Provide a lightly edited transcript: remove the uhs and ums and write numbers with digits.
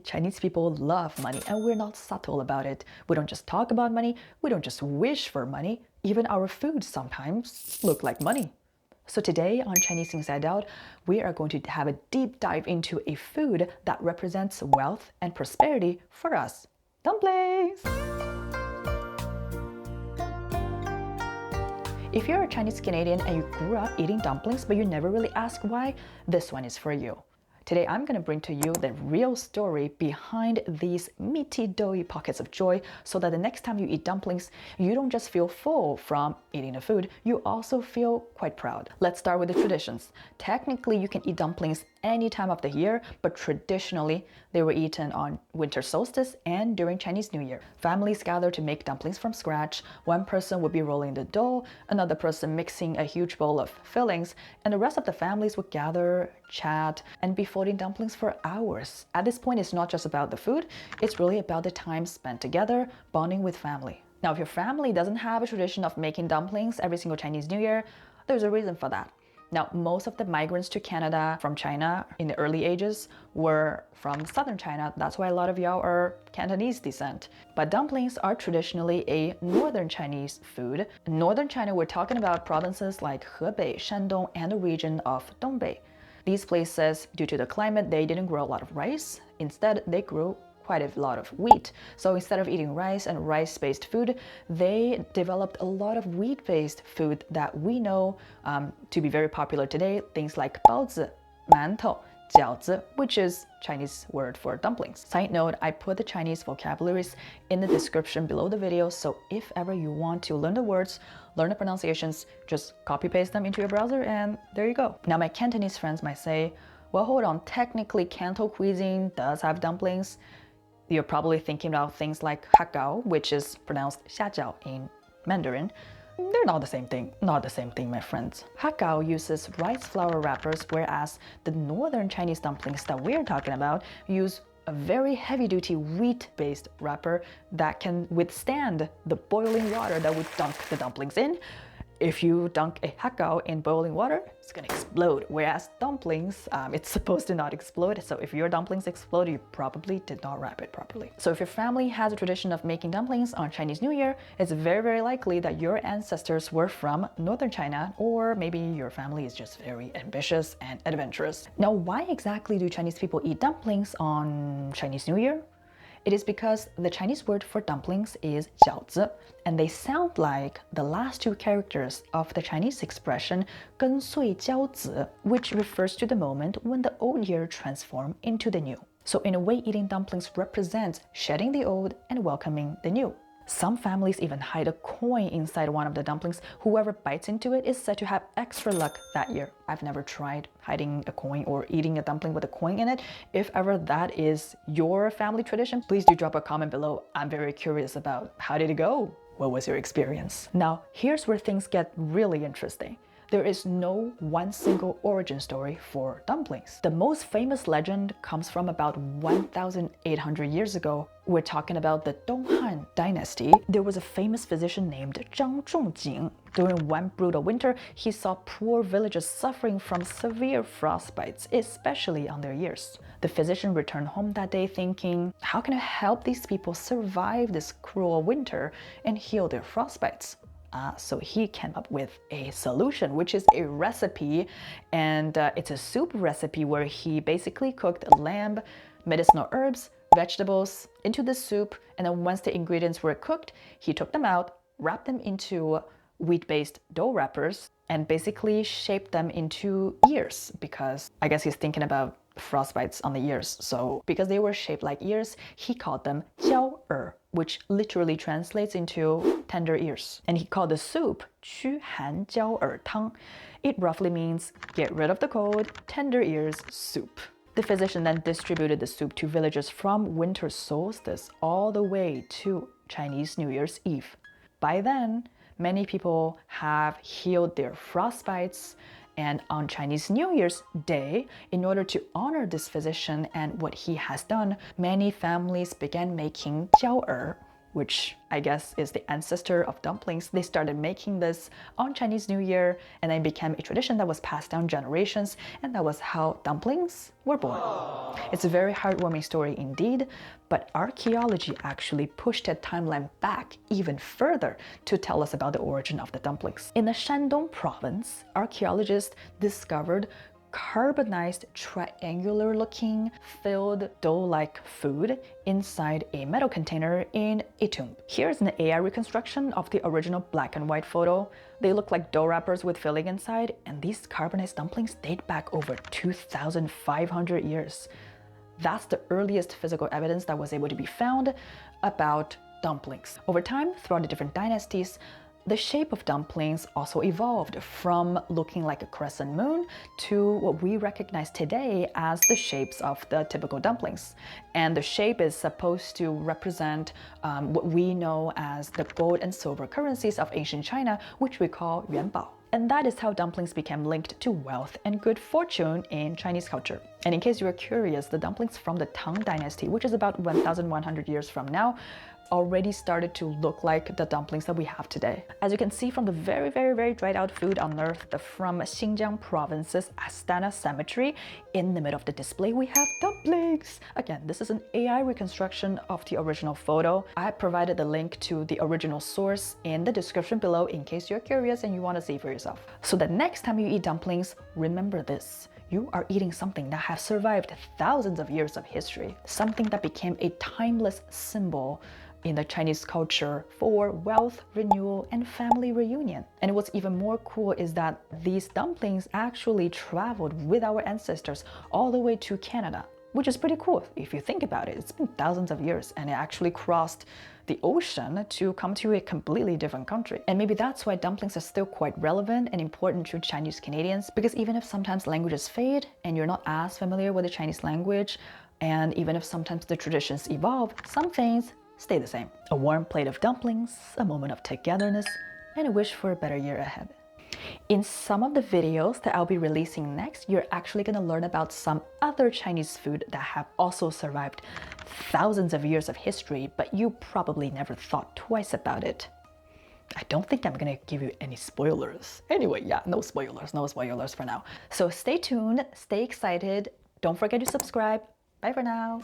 Chinese people love money, and we're not subtle about it. We don't just talk about money, we don't just wish for money. Even our food sometimes look like money. So today on Chinese Inside Out, we are going to have a deep dive into a food that represents wealth and prosperity for us. Dumplings! If you're a Chinese Canadian and you grew up eating dumplings but you never really ask why, this one is for you. Today I'm going to bring to you the real story behind these meaty, doughy pockets of joy so that the next time you eat dumplings, you don't just feel full from eating the food, you also feel quite proud. Let's start with the traditions. Technically, you can eat dumplings any time of the year, but traditionally, they were eaten on winter solstice and during Chinese New Year. Families gather to make dumplings from scratch. One person would be rolling the dough, another person mixing a huge bowl of fillings, and the rest of the families would gather, chat, and be folding dumplings for hours. At this point, it's not just about the food, it's really about the time spent together, bonding with family. Now, if your family doesn't have a tradition of making dumplings every single Chinese New Year, there's a reason for that. Now, most of the migrants to Canada from China in the early ages were from southern China. That's why a lot of y'all are Cantonese descent. But dumplings are traditionally a northern Chinese food. In northern China, we're talking about provinces like Hebei, Shandong, and the region of Dongbei. These places, due to the climate, they didn't grow a lot of rice. Instead, they grew quite a lot of wheat. So instead of eating rice and rice-based food, they developed a lot of wheat-based food that we know to be very popular today. Things like 包子, 馒头, 饺子, which is Chinese word for dumplings. Side note, I put the Chinese vocabularies in the description below the video, so if ever you want to learn the words, learn the pronunciations, just copy paste them into your browser and there you go. Now my Cantonese friends might say, well, hold on, technically Canton cuisine does have dumplings. You're probably thinking about things like hakao, which is pronounced xiajiao in Mandarin. They're not the same thing. Not the same thing, my friends. Hakao uses rice flour wrappers, whereas the northern Chinese dumplings that we're talking about use a very heavy-duty wheat-based wrapper that can withstand the boiling water that we dunk the dumplings in. If you dunk a hakao in boiling water, it's gonna explode. Whereas dumplings, it's supposed to not explode. So if your dumplings explode, you probably did not wrap it properly. So if your family has a tradition of making dumplings on Chinese New Year, it's very, very likely that your ancestors were from northern China, or maybe your family is just very ambitious and adventurous. Now, why exactly do Chinese people eat dumplings on Chinese New Year? It is because the Chinese word for dumplings is 饺子, and they sound like the last two characters of the Chinese expression 跟岁交子, which refers to the moment when the old year transforms into the new. So in a way, eating dumplings represents shedding the old and welcoming the new. Some families even hide a coin inside one of the dumplings. Whoever bites into it is said to have extra luck that year. I've never tried hiding a coin or eating a dumpling with a coin in it. If ever that is your family tradition, please do drop a comment below. I'm very curious about how did it go? What was your experience? Now, here's where things get really interesting. There is no one single origin story for dumplings. The most famous legend comes from about 1,800 years ago. We're talking about the Donghan dynasty. There was a famous physician named Zhang Zhongjing. During one brutal winter, he saw poor villagers suffering from severe frostbites, especially on their ears. The physician returned home that day thinking, how can I help these people survive this cruel winter and heal their frostbites? So he came up with a solution, which is a recipe, and it's a soup recipe where he basically cooked lamb, medicinal herbs, vegetables into the soup, and then once the ingredients were cooked, he took them out, wrapped them into wheat-based dough wrappers, and basically shaped them into ears, because I guess he's thinking about frostbites on the ears. So because they were shaped like ears, he called them jiao er, which literally translates into tender ears. And he called the soup 驱寒椒耳汤. It roughly means get rid of the cold, tender ears soup. The physician then distributed the soup to villagers from winter solstice all the way to Chinese New Year's Eve. By then, many people have healed their frostbites, and on Chinese New Year's Day, in order to honor this physician and what he has done, many families began making 椒耳, which I guess is the ancestor of dumplings, they started making this on Chinese New Year, and then it became a tradition that was passed down generations, and that was how dumplings were born. It's a very heartwarming story indeed, but archaeology actually pushed that timeline back even further to tell us about the origin of the dumplings. In the Shandong province, archaeologists discovered carbonized triangular-looking filled dough-like food inside a metal container in a tomb. Here's an AI reconstruction of the original black and white photo. They look like dough wrappers with filling inside, and these carbonized dumplings date back over 2,500 years. That's the earliest physical evidence that was able to be found about dumplings. Over time, throughout the different dynasties, the shape of dumplings also evolved from looking like a crescent moon to what we recognize today as the shapes of the typical dumplings. And the shape is supposed to represent what we know as the gold and silver currencies of ancient China, which we call yuanbao. And that is how dumplings became linked to wealth and good fortune in Chinese culture. And in case you are curious, the dumplings from the Tang Dynasty, which is about 1,100 years from now, already started to look like the dumplings that we have today. As you can see from the very dried out food unearthed from Xinjiang province's Astana cemetery, in the middle of the display we have dumplings. Again, this is an AI reconstruction of the original photo. I have provided the link to the original source in the description below in case you're curious and you want to see for yourself. So the next time you eat dumplings, remember this. You are eating something that has survived thousands of years of history, something that became a timeless symbol in the Chinese culture for wealth, renewal, and family reunion. And what's even more cool is that these dumplings actually traveled with our ancestors all the way to Canada, which is pretty cool if you think about it. It's been thousands of years and it actually crossed the ocean to come to a completely different country. And maybe that's why dumplings are still quite relevant and important to Chinese Canadians, because even if sometimes languages fade and you're not as familiar with the Chinese language, and even if sometimes the traditions evolve, some things stay the same. A warm plate of dumplings, a moment of togetherness, and a wish for a better year ahead. In some of the videos that I'll be releasing next, you're actually going to learn about some other Chinese food that have also survived thousands of years of history, but you probably never thought twice about it. I don't think I'm going to give you any spoilers. Anyway, yeah, no spoilers for now. So stay tuned, stay excited, don't forget to subscribe. Bye for now.